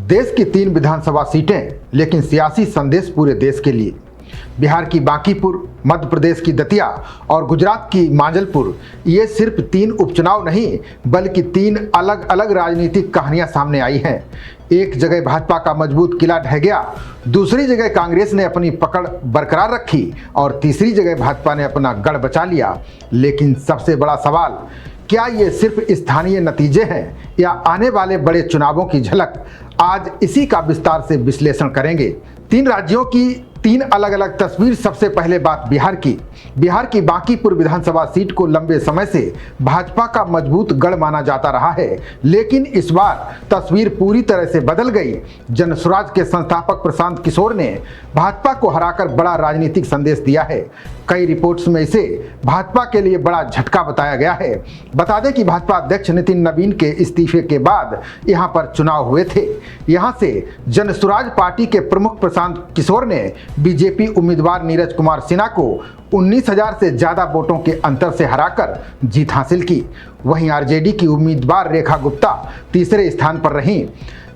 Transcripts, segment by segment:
देश की 3 विधानसभा सीटें, लेकिन सियासी संदेश पूरे देश के लिए। बिहार की बांकीपुर, मध्य प्रदेश की दतिया और गुजरात की मांजलपुर, ये सिर्फ 3 उपचुनाव नहीं बल्कि 3 अलग अलग राजनीतिक कहानियां सामने आई हैं। एक जगह भाजपा का मजबूत किला ढह गया, दूसरी जगह कांग्रेस ने अपनी पकड़ बरकरार रखी और तीसरी जगह भाजपा ने अपना गढ़ बचा लिया। लेकिन सबसे बड़ा सवाल, क्या ये सिर्फ स्थानीय नतीजे हैं या आने वाले बड़े चुनावों की झलक? आज इसी का विस्तार से विश्लेषण करेंगे। 3 राज्यों की 3 अलग अलग तस्वीर। सबसे पहले बात बिहार की बांकीपुर विधानसभा सीट को लंबे समय से भाजपा का मजबूत गढ़ माना जाता रहा है, लेकिन इस बार तस्वीर पूरी तरह से बदल गई। जनसुराज के संस्थापक प्रशांत किशोर ने भाजपा को हराकर बड़ा राजनीतिक संदेश दिया है। कई रिपोर्ट्स में इसे भाजपा के लिए बड़ा झटका बताया गया है। बता दें कि भाजपा अध्यक्ष नितिन नवीन के इस्तीफे के बाद यहां पर चुनाव हुए थे। यहां से जनसुराज पार्टी के प्रमुख प्रशांत किशोर ने बीजेपी उम्मीदवार नीरज कुमार सिन्हा को 19,000 से ज्यादा वोटों के अंतर से हराकर जीत हासिल की। वहीं आरजेडी की उम्मीदवार रेखा गुप्ता तीसरे स्थान पर रहीं।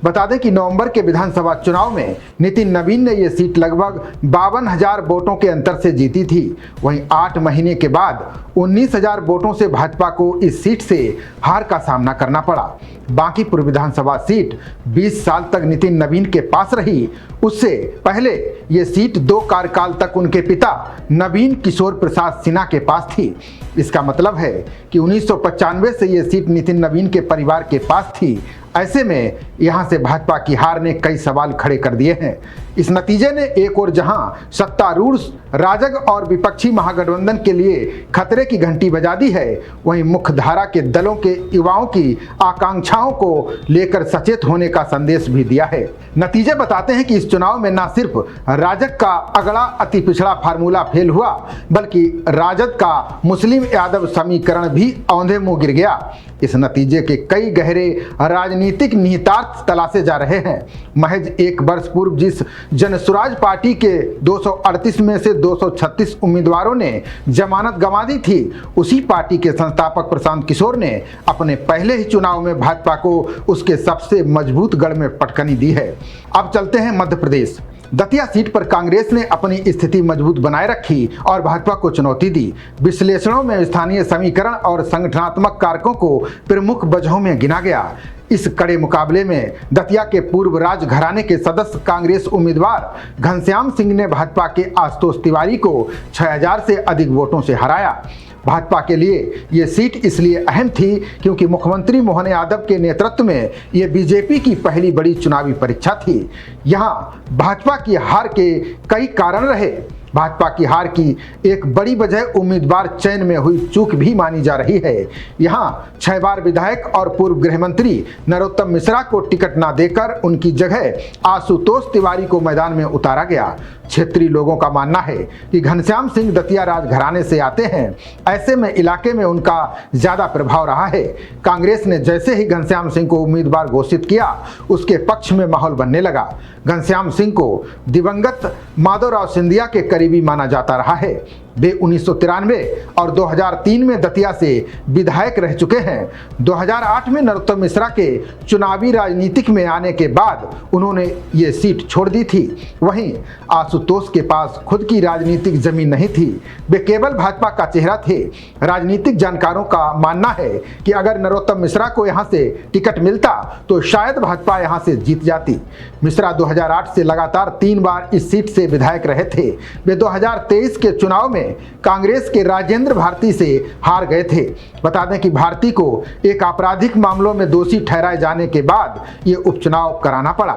बता दें कि नवंबर के विधानसभा चुनाव में नितिन नवीन ने यह सीट लगभग 52,000 वोटों के अंतर से जीती थी। वहीं 8 महीने के बाद 19,000 वोटों से भाजपा को इस सीट से हार का सामना करना पड़ा। बांकीपुर विधानसभा सीट 20 साल तक नितिन नवीन के पास रही। उससे पहले ये सीट 2 कार्यकाल तक उनके पिता नवीन किशोर प्रसाद सिन्हा के पास थी। इसका मतलब है कि 1995 से ये सीट नितिन नवीन के परिवार के पास थी। ऐसे में यहां से भाजपा की हार ने कई सवाल खड़े कर दिए हैं। इस नतीजे ने एक और जहां सत्तारूढ़ राजग और विपक्षी महागठबंधन के लिए खतरे की घंटी बजा दी है, वहीं मुख्य धारा के दलों के युवाओं की आकांक्षाओं को लेकर सचेत होने का संदेश भी दिया है। नतीजे बताते हैं कि इस चुनाव में न सिर्फ राजग का अगड़ा अति पिछड़ा फार्मूला फेल हुआ, बल्कि राजद का मुस्लिम यादव समीकरण भी औंधे मुंह गिर गया। इस नतीजे के कई गहरे राजनीतिक निहितार्थ तलाशे जा रहे हैं। महज 1 वर्ष पूर्व जिस जनसुराज पार्टी के 238 में से 236 उम्मीदवारों ने जमानत गंवा दी थी, उसी पार्टी के संस्थापक प्रशांत किशोर ने अपने पहले ही चुनाव में भाजपा को उसके सबसे मजबूत गढ़ में पटकनी दी है। अब चलते हैं मध्य प्रदेश। दतिया सीट पर कांग्रेस ने अपनी स्थिति मजबूत बनाए रखी और भाजपा को चुनौती दी। विश्लेषणों में स्थानीय समीकरण और संगठनात्मक कारकों को प्रमुख वजहों में गिना गया। इस कड़े मुकाबले में दतिया के पूर्व राजघराने के सदस्य कांग्रेस उम्मीदवार घनश्याम सिंह ने भाजपा के आशुतोष तिवारी को 6,000 से अधिक वोटों से हराया। भाजपा के लिए ये सीट इसलिए अहम थी क्योंकि मुख्यमंत्री मोहन यादव के नेतृत्व में ये बीजेपी की पहली बड़ी चुनावी परीक्षा थी। यहाँ भाजपा की हार के कई कारण रहे। भाजपा की हार की एक बड़ी वजह उम्मीदवार चयन में हुई चूक भी मानी जा रही है। यहाँ 6 बार विधायक और पूर्व गृह मंत्री नरोत्तम मिश्रा को टिकट न देकर उनकी जगह आशुतोष तिवारी को मैदान में उतारा गया। क्षेत्रीय लोगों का मानना है कि घनश्याम सिंह दतिया राजघराने से आते हैं, ऐसे में इलाके में उनका ज्यादा प्रभाव रहा है। कांग्रेस ने जैसे ही घनश्याम सिंह को उम्मीदवार घोषित किया, उसके पक्ष में माहौल बनने लगा। घनश्याम सिंह को दिवंगत माधवराव सिंधिया के करीबी माना जाता रहा है। वे 1993 और 2003 में दतिया से विधायक रह चुके हैं। 2008 में नरोत्तम मिश्रा के चुनावी राजनीतिक में आने के बाद उन्होंने ये सीट छोड़ दी थी। वहीं आशुतोष के पास खुद की राजनीतिक जमीन नहीं थी, वे केवल भाजपा का चेहरा थे। राजनीतिक जानकारों का मानना है कि अगर नरोत्तम मिश्रा को यहाँ से टिकट मिलता तो शायद भाजपा यहाँ से जीत जाती। मिश्रा 2008 से लगातार 3 बार इस सीट से विधायक रहे थे। वे 2023 के चुनाव में कांग्रेस के राजेंद्र भारती से हार गए थे। बता दें कि भारती को एक आपराधिक मामलों में दोषी ठहराए जाने के बाद ये उपचुनाव कराना पड़ा।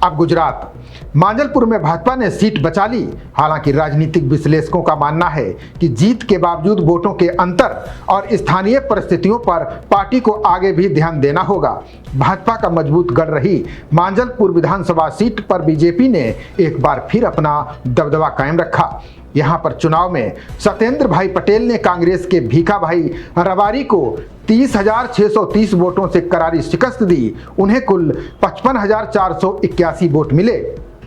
अब गुजरात मांजलपुर में भाजपा ने सीट बचा ली। हालांकि राजनीतिक विश्लेषकों का मानना है कि जीत के बावजूद वोटों के अंतर और स्थानीय परिस्थितियों पर पार्टी को आगे भी ध्यान देना होगा। भाजपा का मजबूत गढ़ रही मांजलपुर विधानसभा सीट पर बीजेपी ने एक बार फिर अपना दबदबा कायम रखा। यहां पर चुनाव में सत्येंद्र भाई पटेल ने कांग्रेस के भीखा भाई रवारी को 30,630 वोटों से करारी शिकस्त दी। उन्हें कुल 55,481 वोट मिले।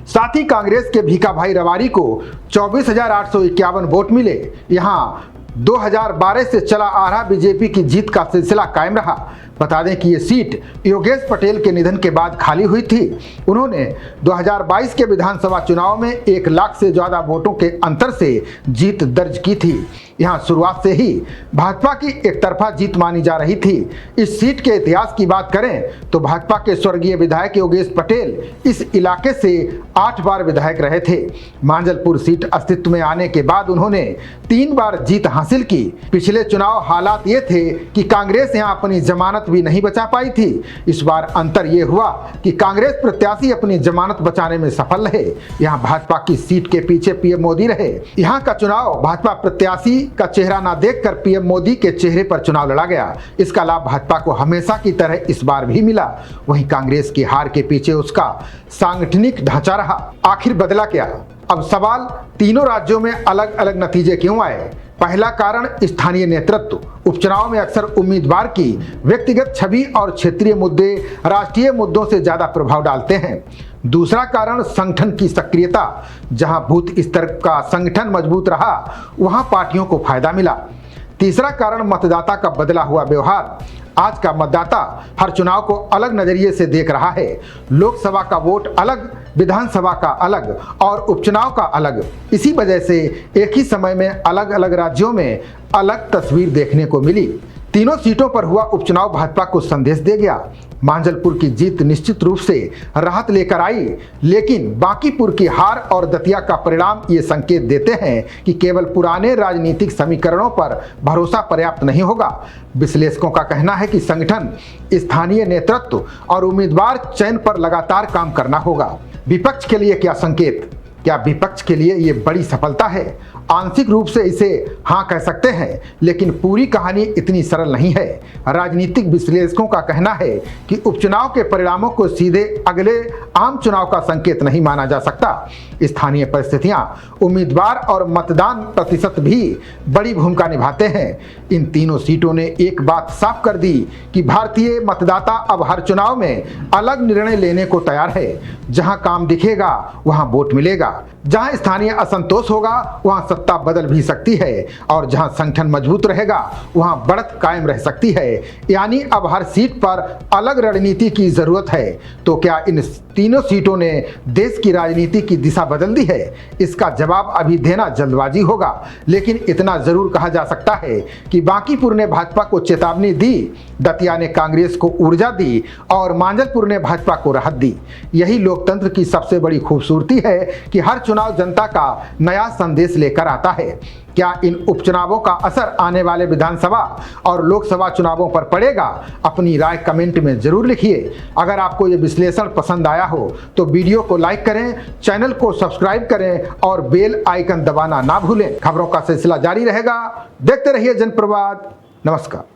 साथ ही कांग्रेस के भीखा भाई रवारी को 24,851 वोट मिले। यहाँ 2012 से चला आ रहा बीजेपी की जीत का सिलसिला कायम रहा। बता दें कि ये सीट योगेश पटेल के निधन के बाद खाली हुई थी। उन्होंने 2022 के विधानसभा चुनाव में 1 लाख से ज़्यादा वोटों के अंतर से जीत दर्ज की थी। यहाँ शुरुआत से ही भाजपा की एकतरफा जीत मानी जा रही थी। इस सीट के इतिहास की बात करें तो भाजपा के स्वर्गीय विधायक योगेश पटेल इस इलाके से 8 बार विधायक रहे थे। मांजलपुर सीट अस्तित्व में आने के बाद उन्होंने 3 बार जीत हासिल की। पिछले चुनाव हालात ये थे कि कांग्रेस यहाँ अपनी जमानत भी नहीं बचा पाई थी। इस बार अंतर ये हुआ कि कांग्रेस प्रत्याशी अपनी जमानत बचाने में सफल रहे। यहाँ भाजपा की सीट के पीछे पीएम मोदी रहे। यहाँ का चुनाव भाजपा प्रत्याशी का चेहरा ना देखकर पीएम मोदी के चेहरे पर चुनाव लड़ा गया। इसका लाभ भाजपा को हमेशा की तरह इस बार भी मिला। वहीं कांग्रेस की हार के पीछे उसका सांगठनिक ढांचा रहा। आखिर बदला क्या? अब सवाल तीनों राज्यों में अलग अलग नतीजे क्यों आए? पहला कारण स्थानीय नेतृत्व। उपचुनाव में अक्सर उम्मीदवार की व्यक्तिगत छवि और क्षेत्रीय मुद्दे राष्ट्रीय मुद्दों से ज्यादा प्रभाव डालते हैं। दूसरा कारण संगठन की सक्रियता। जहां बूथ स्तर का संगठन मजबूत रहा वहां पार्टियों को फायदा मिला। तीसरा कारण मतदाता का बदला हुआ व्यवहार। आज का मतदाता हर चुनाव को अलग नजरिए से देख रहा है। लोकसभा का वोट अलग, विधानसभा का अलग और उपचुनाव का अलग। इसी वजह से एक ही समय में अलग अलग राज्यों में अलग तस्वीर देखने को मिली। तीनों सीटों पर हुआ उपचुनाव भाजपा को संदेश दे गया। मांजलपुर की जीत निश्चित रूप से राहत लेकर आई, लेकिन बांकीपुर की हार और दतिया का परिणाम ये संकेत देते हैं कि केवल पुराने राजनीतिक समीकरणों पर भरोसा पर्याप्त नहीं होगा। विश्लेषकों का कहना है कि संगठन, स्थानीय नेतृत्व और उम्मीदवार चयन पर लगातार काम करना होगा। विपक्ष के लिए क्या संकेत? क्या विपक्ष के लिए ये बड़ी सफलता है? आंशिक रूप से इसे हाँ कह सकते हैं, लेकिन पूरी कहानी इतनी सरल नहीं है। राजनीतिक विश्लेषकों का कहना है कि उपचुनाव के परिणामों को सीधे अगले आम चुनाव का संकेत नहीं माना जा सकता। स्थानीय परिस्थितियां, उम्मीदवार और मतदान प्रतिशत भी बड़ी भूमिका निभाते हैं। इन तीनों सीटों ने एक बात साफ कर दी कि भारतीय मतदाता अब हर चुनाव में अलग निर्णय लेने को तैयार है। जहां काम दिखेगा वहां वोट मिलेगा। जहां स्थानीय असंतोष होगा वहां सत्ता बदल भी सकती है और जहां संगठन मजबूत रहेगा वहां बढ़त कायम रह सकती है। यानी अब हर सीट पर अलग रणनीति की जरूरत है। तो क्या इन तीनों सीटों ने देश की राजनीति की दिशा बदल दी है? इसका जवाब अभी देना जल्दबाजी होगा, लेकिन इतना जरूर कहा जा सकता है कि बांकीपुर ने भाजपा को चेतावनी दी, दतिया ने कांग्रेस को ऊर्जा दी और मांजलपुर ने भाजपा को राहत दी। यही लोकतंत्र की सबसे बड़ी खूबसूरती है कि हर चुनाव जनता का नया संदेश लेकर आता है। क्या इन उपचुनावों का असर आने वाले विधानसभा और लोकसभा चुनावों पर पड़ेगा? अपनी राय कमेंट में जरूर लिखिए। अगर आपको ये विश्लेषण पसंद आया हो तो वीडियो को लाइक करें, चैनल को सब्सक्राइब करें और बेल आइकन दबाना ना भूलें। खबरों का सिलसिला जारी रहेगा। देखते रहिए जनप्रवाद। नमस्कार।